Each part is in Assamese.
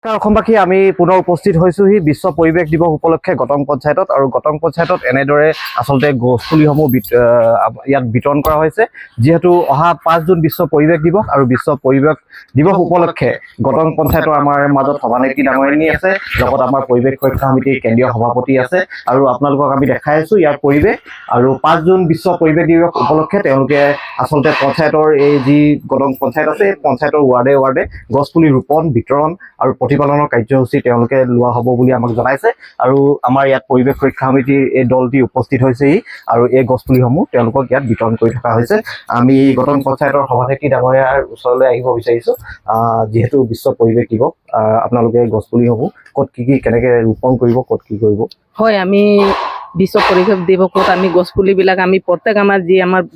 অসমবাসী আমি পুনৰ উপস্থিত হৈছোহি বিশ্ব পৰিৱেশ দিৱস উপলক্ষে গটং পঞ্চায়তত আৰু গটং পঞ্চায়তত এনেদৰে আচলতে গছপুলিসমূহ ইয়াত বিতৰণ কৰা হৈছে যিহেতু অহা 5 জুন বিশ্ব পৰিৱেশ দিৱস আৰু বিশ্ব পৰিৱেশ দিৱস উপলক্ষে গটং পঞ্চায়তৰ আমাৰ মাজত সভানেত্ৰী ডাঙৰীয়ানী আছে লগত আমাৰ পৰিৱেশ সুৰক্ষা সমিতিৰ কেন্দ্ৰীয় সভাপতি আছে আৰু আপোনালোকক আমি দেখাই আছো ইয়াৰ পৰিৱেশ আৰু 5 জুন বিশ্ব পৰিৱেশ দিৱস উপলক্ষে তেওঁলোকে আচলতে পঞ্চায়তৰ এই যি গটং পঞ্চায়ত আছে পঞ্চায়তৰ ৱাৰ্ডে ৱাৰ্ডে গছপুলি ৰোপণ বিতৰণ আৰু প্ৰতিপালনৰ কাৰ্যসূচী তেওঁলোকে লোৱা হ'ব বুলি আমাক জনাইছে আৰু আমাৰ ইয়াত পৰিৱেশ সুৰক্ষা সমিতিৰ এই দলটি উপস্থিত হৈছেহি আৰু এই গছপুলিসমূহ তেওঁলোকক ইয়াত বিতৰণ কৰি থকা হৈছে আমি গটং পঞ্চায়তৰ সভানেত্ৰী ডাঙৰীয়াৰ ওচৰলৈ আহিব বিচাৰিছোঁ যিহেতু বিশ্ব পৰিৱেশ দিৱস আপোনালোকে গছপুলিসমূহ ক'ত কি কেনেকৈ ৰোপণ কৰিব ক'ত কি কৰিব হয় আমি বিশ্ব পৰিৱেশ দিৱসত আমি গছপুলিবিলাক আমি প্ৰত্যেক আমাৰ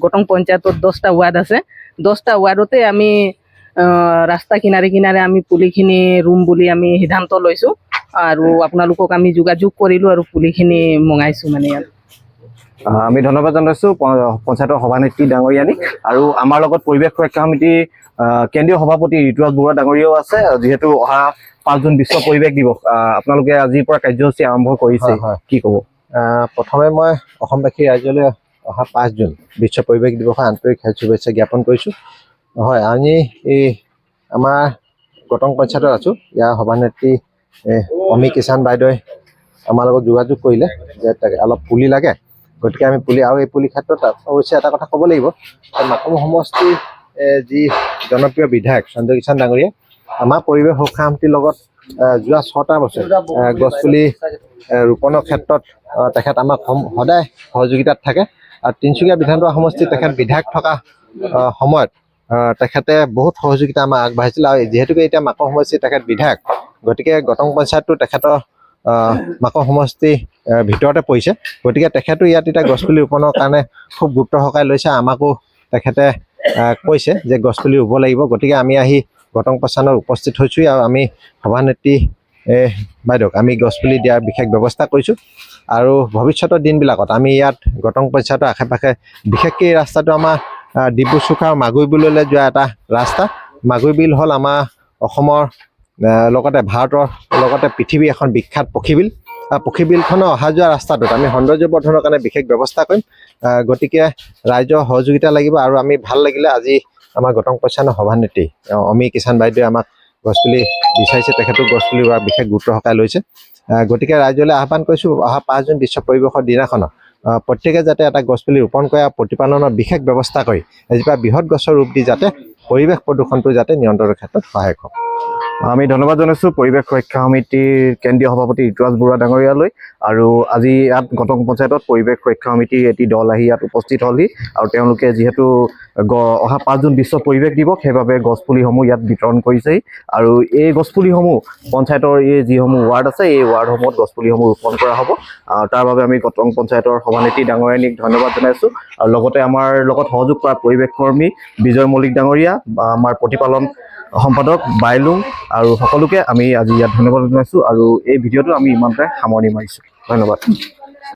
গটং পঞ্চায়তত 10টা ৱাৰ্ড আছে 10টা ৱাৰ্ডতে আমি ৰাস্তা কিনাৰে কিনাৰে আমি পুলিখিনি ৰুম বুলি আমি সিদ্ধান্ত লৈছোঁ আৰু আপোনালোকক আমি যোগাযোগ কৰিলোঁ আৰু পুলিখিনি মঙাইছোঁ মানে ইয়াত আমি ধন্যবাদ জনাইছোঁ পঞ্চায়তৰ সভানেত্ৰী ডাঙৰীয়ানীক আৰু আমাৰ লগত পৰিৱেশ সুৰক্ষা সমিতিৰ কেন্দ্ৰীয় সভাপতি ঋতুৰাজ বৰুৱা ডাঙৰীয়াও আছে যিহেতু অহা 5 জুন বিশ্ব পৰিৱেশ দিৱস আপোনালোকে আজিৰ পৰা কাৰ্যসূচী আৰম্ভ কৰিছে কি ক'ব প্ৰথমে মই অসমবাসী ৰাইজলৈ অহা 5 জুন বিশ্ব পৰিৱেশ দিৱসৰ আন্তৰিক শুভেচ্ছা জ্ঞাপন কৰিছোঁ হয় আমি এই আমাৰ গটং পঞ্চায়তত আছোঁ ইয়াৰ সভানেত্ৰী অমি কিষাণ বাইদেৱে আমাৰ লগত যোগাযোগ কৰিলে যে অলপ পুলি লাগে গতিকে আমি পুলি আৰু এই পুলি ক্ষেত্ৰত অৱশ্যে এটা কথা ক'ব লাগিব মাকুম সমষ্টিৰ যি জনপ্ৰিয় বিধায়ক সঞ্জয় কিষাণ ডাঙৰীয়া আমাৰ পৰিৱেশ সুৰক্ষা সমিতিৰ লগত যোৱা 6টা বছৰ গছপুলি ৰোপণৰ ক্ষেত্ৰত তেখেত আমাক সদায় সহযোগিতাত থাকে আৰু তিনিচুকীয়া বিধানসভা সমষ্টিত তেখেত বিধায়ক থকা সময়ত তেখেতে বহুত সহযোগিতা আমাক আগবাঢ়িছিল আৰু যিহেতুকে এতিয়া মাকুম সমষ্টিৰ তেখেত বিধায়ক গতিকে গটং পঞ্চায়তটো তেখেতৰ মাকুম সমষ্টিৰ ভিতৰতে পৰিছে গতিকে তেখেতো ইয়াত এতিয়া গছপুলি ৰোপণৰ কাৰণে খুব গুৰুত্ব সহকাৰে লৈছে আমাকো তেখেতে কৈছে যে গছপুলি ৰুব লাগিব গতিকে আমি আহি গটং পঞ্চায়তত উপস্থিত হৈছোঁ আৰু আমি সভানেত্ৰী বাইদেউক আমি গছপুলি দিয়াৰ বিশেষ ব্যৱস্থা কৰিছোঁ আৰু ভৱিষ্যতৰ দিনবিলাকত আমি ইয়াত গটং পঞ্চায়তৰ আশে পাশে বিশেষকৈ এই ৰাস্তাটো আমাৰ ডিব্ৰুচৈখোৱা আৰু মাগুৰীবিললৈ যোৱা এটা ৰাস্তা মাগুৰীবিল হ'ল আমাৰ অসমৰ লগতে ভাৰতৰ লগতে পৃথিৱীৰ এখন বিখ্যাত পক্ষীবিল পক্ষীবিলখনৰ অহা যোৱা ৰাস্তাটোত আমি সৌন্দৰ্য বৰ্ধনৰ কাৰণে বিশেষ ব্যৱস্থা কৰিম গতিকে ৰাইজৰ সহযোগিতা লাগিব আৰু আমি ভাল লাগিলে আজি আমাৰ গটং পঞ্চায়তৰ সভানেত্ৰী অমি কিষাণ বাইদেৱে আমাক গছপুলি বিচাৰিছে তেখেতক গছপুলি ৰোৱাৰ বিশেষ গুৰুত্ব সহকাৰে লৈছে গতিকে ৰাইজলৈ আহ্বান কৰিছোঁ অহা 5 জুন বিশ্ব পৰিৱেশৰ দিনাখনত প্ৰত্যেকে যাতে এটা গছপুলি ৰোপণ কৰে আৰু প্ৰতিপালনৰ বিশেষ ব্যৱস্থা কৰি এজোপা বৃহৎ গছৰ ৰূপ দি যাতে পৰিৱেশ প্ৰদূষণটো যাতে নিয়ন্ত্ৰণৰ ক্ষেত্ৰত সহায়ক হয় আমি ধন্যবাদ জনাইছোঁ পৰিৱেশ সুৰক্ষা সমিতিৰ কেন্দ্ৰীয় সভাপতি ঋতুৰাজ বৰুৱা ডাঙৰীয়ালৈ আৰু আজি ইয়াত গটং পঞ্চায়তত পৰিৱেশ সুৰক্ষা সমিতিৰ এটি দল আহি ইয়াত উপস্থিত হ'লহি আৰু তেওঁলোকে যিহেতু অহা 5 জুন বিশ্ব পৰিৱেশ দিৱস সেইবাবে গছপুলিসমূহ ইয়াত বিতৰণ কৰিছেহি আৰু এই গছপুলিসমূহ পঞ্চায়তৰ এই যিসমূহ ৱাৰ্ড আছে এই ৱাৰ্ডসমূহত গছপুলিসমূহ ৰোপণ কৰা হ'ব তাৰ বাবে আমি গটং পঞ্চায়তৰ সভানেত্ৰী ডাঙৰীয়ানীক ধন্যবাদ জনাইছোঁ আৰু লগতে আমাৰ লগত সহযোগ কৰা পৰিৱেশ কৰ্মী বিজয় মল্লিক ডাঙৰীয়া বা আমাৰ প্ৰতিপালন সম্পাদক বাইলুং আৰু সকলোকে আমি আজি ইয়াত ধন্যবাদ জনাইছোঁ আৰু এই ভিডিঅ'টো আমি ইমানতে সামৰণি মাৰিছোঁ ধন্যবাদ